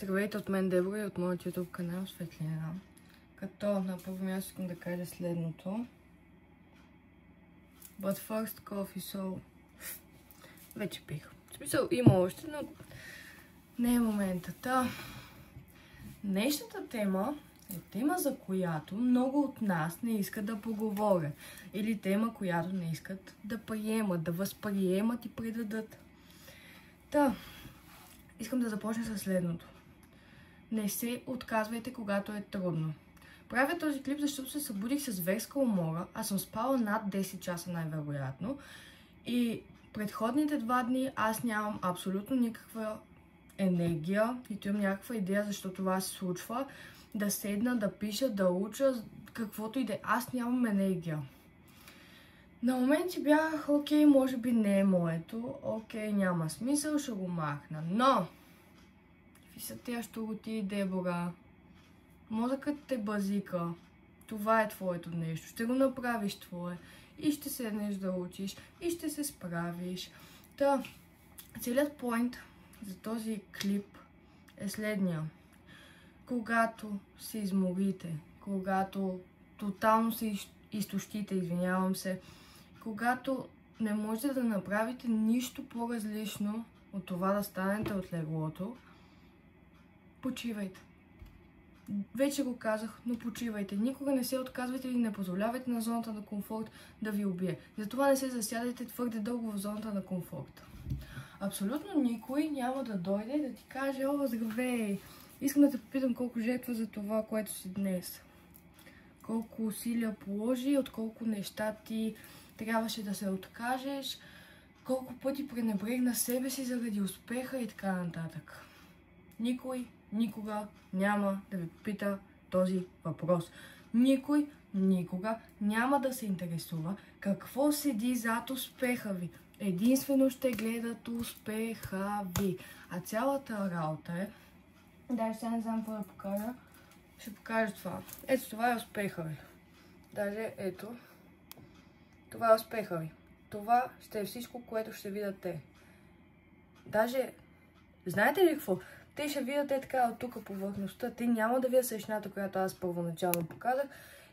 Здравейте от мен, Дебора, и от моят YouTube канал Светлина. Като на първо място искам да кажа следното. But first coffee, so... Вече пих. В смисъл има още, но не е моментата. Днешната тема е тема, за която много от нас не искат да поговорят. Или тема, която не искат да приемат, да възприемат и предадат. Искам да започна със следното. Не се отказвайте, когато е трудно. Правя този клип, защото се събудих с зверска умора, а съм спала над 10 часа най-вероятно. И предходните 2 дни аз нямам абсолютно никаква енергия, нито имам някаква идея защо това се случва. Да седна, да пиша, да уча, каквото и да е. Аз нямам енергия. На моменти бях, окей, може би не е моето, окей, няма смисъл, ще го махна. Но, какви са тези щуроти, Дебора? Мозъкът те базика. Това е твоето нещо. Ще го направиш твое. И ще седнеш да учиш. И ще се справиш. Целият поинт за този клип е следния. Когато се изморите, когато тотално се изтощите, извинявам се, когато не можете да направите нищо по-различно от това да станете от леглото, почивайте. Вече го казах, но почивайте. Никога не се отказвайте или не позволявайте на зоната на комфорт да ви убие. Затова не се засядайте твърде дълго в зоната на комфорт. Абсолютно никой няма да дойде да ти каже: "О, здравей! Искам да те попитам колко жертва за това, което си днес. Колко усилия положи, от колко неща ти трябваше да се откажеш, колко пъти пренебрегна себе си заради успеха и така нататък." Никой никога няма да ви попита този въпрос. Никой никога няма да се интересува какво седи зад успеха ви. Единствено ще гледат успеха ви. А цялата работа е... Даже сега не знам какво да покажа. Ще покажа това. Ето, това е успеха ви. Даже ето. Това е успеха ви. Това ще е всичко, което ще видят те. Даже... Знаете ли какво? Те ще видят така от тук повърхността. Те няма да видят същината, която аз първоначално показах.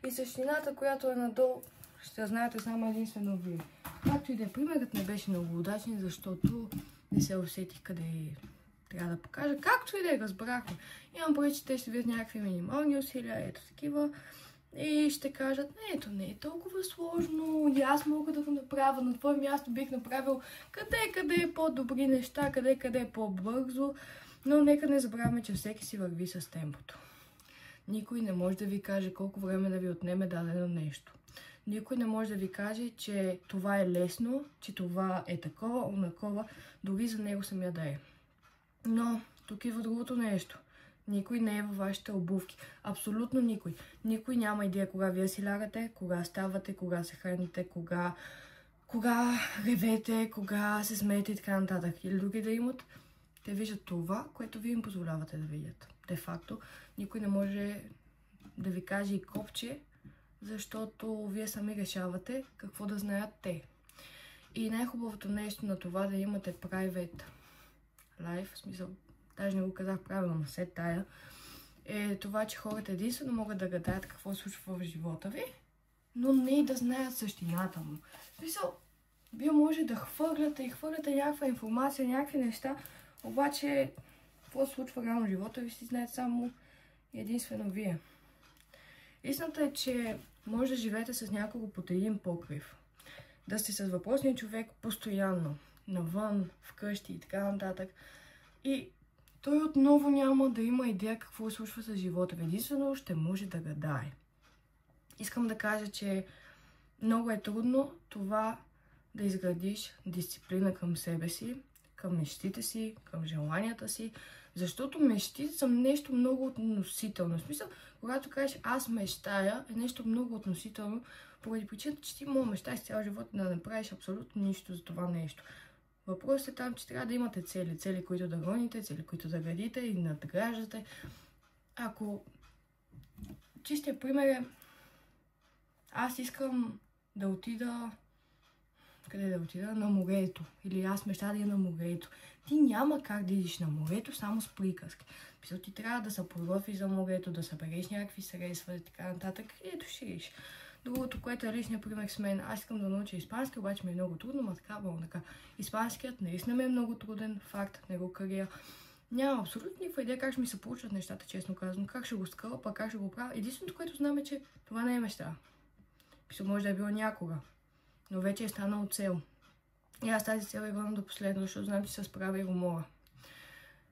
И същината, която е надолу, ще знаете само единствено вие. Както и да е, примерът не беше много удачен, защото не се усетих къде трябва да покажа. Както и да е, разбрахме. Имам предвид, че те ще видят някакви минимални усилия, ето такива. И ще кажат: ето, не е толкова сложно, и аз мога да го направя, на твое място бих направил къде е по-добри неща, къде е по-бързо. Но нека не забравяме, че всеки си върви с темпото. Никой не може да ви каже колко време да ви отнеме дадено нещо. Никой не може да ви каже, че това е лесно, че това е такова, онакова, дори за него самия да е. Но тук идва другото нещо. Никой не е във вашите обувки. Абсолютно никой. Никой няма идея кога вие си лягате, кога ставате, кога се храните, кога ревете, кога се смеете и така нататък. Или други да имат. Те виждат това, което вие им позволявате да видят. Де факто, никой не може да ви каже и копче, защото вие сами решавате какво да знаят те. И най-хубавото нещо на това да имате private life, в смисъл, даже не го казах правилно, но се тая, е това, че хората единствено могат да гадаят какво се случва в живота ви, но не и да знаят същината му. В смисъл, вие може да хвърляте някаква информация, някакви неща, обаче какво се случва реално в живота ви си знаете само единствено вие. Истината е, че може да живеете с някого под един покрив. Да сте с въпросния човек постоянно, навън, вкъщи и така нататък. И той отново няма да има идея какво се случва с живота ви. Единствено ще може да гадае. Искам да кажа, че много е трудно това да изградиш дисциплина към себе си, към мечтите си, към желанията си, защото мечтите са нещо много относително. В смисъл, когато кажеш "аз мечтая", е нещо много относително, поради причината, че ти мога мечтаеш цял живот да не правиш абсолютно нищо за това нещо. Въпросът е там, че трябва да имате цели, които да гоните, цели, които да градите и надграждате. Ако чистия пример е, аз искам да отида къде да отида? На морето. Или аз мечтая да я на морето. Ти няма как да идиш на морето само с приказки. Писал, ти трябва да се подготвиш за морето, да събереш някакви средства и така нататък. И ето ще риш. Другото, което е личния пример с мен, аз искам да науча испански, обаче ми е много трудно, ма така. Испанският наистина ми е много труден, факт, не го кария. Нямам абсолютно никаква идея как ще ми се получат нещата, честно казвам. Как ще го скълпа, как ще го правя. Единственото, което знам е, че това не е мечта. Може да е било някога, но вече е станало цел. И аз тази цел е гонам до последно, защото знам, че се справя и го мога.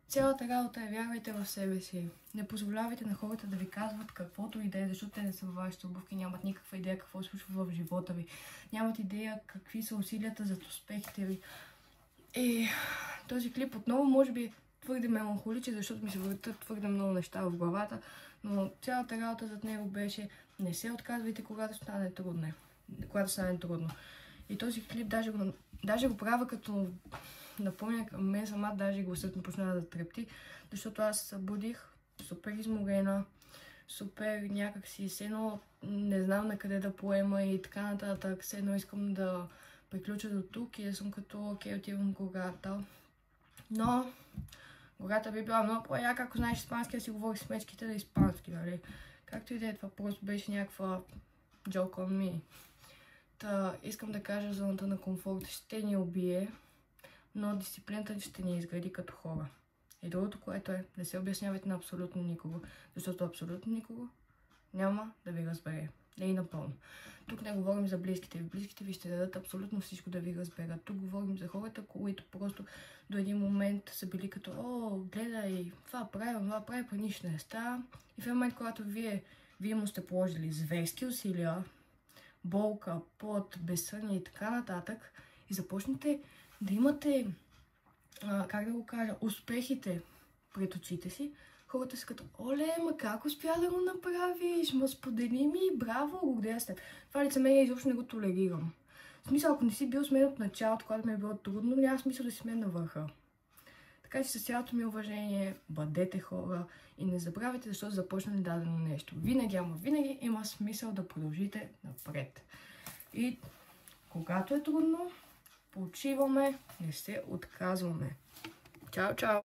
Цялата работа е вярвайте в себе си. Не позволявайте на хората да ви казват каквото и да е, защото те не са във вашите обувки, нямат никаква идея какво се случва в живота ви. Нямат идея какви са усилията за успехите ви. И този клип отново може би е твърде меланхоличен, защото ми се въртат твърде много неща в главата, но цялата работа зад него беше не се отказвайте, когато стане трудно. И този клип даже го правя като напомня към мен сама, даже гласът ми почна да трепти, защото аз се събудих супер изморена, супер някакси, все едно не знам на къде да поема и така нататък, все едно искам да приключа до тук и да съм като окей, отивам гората. Но гората би била много по-яка, ако знаеш испански, да си говори с мечките на испански, нали? Както и да е, това просто беше някаква joke on me. Та, искам да кажа, зоната на комфорт ще ни убие, но дисциплината ще ни изгради като хора. И другото, което е, не се обяснявайте на абсолютно никого, защото абсолютно никого няма да ви разбере. Не и напълно. Тук не говорим за близките ви. Близките ви ще дадат абсолютно всичко да ви разберат. Тук говорим за хората, които просто до един момент са били като о, гледай, това прави, па нищо не става. И в момент, когато вие му сте положили зверски усилия, болка, пот, безсъние и така нататък, и започнете да имате, как да го кажа, успехите пред очите си, хората са като, оле, ма как успя да го направиш? Ма сподели ми, браво, гордея с теб. Това лицемерие изобщо не го толерирам. В смисъл, ако не си бил с мен от началото, когато ми е било трудно, няма смисъл да си мен на върха. Така че с цялото ми уважение, бъдете хора и не забравяйте защо започнали дадено нещо. Винаги има смисъл да продължите напред. И когато е трудно, почиваме, не се отказваме. Чао, чао!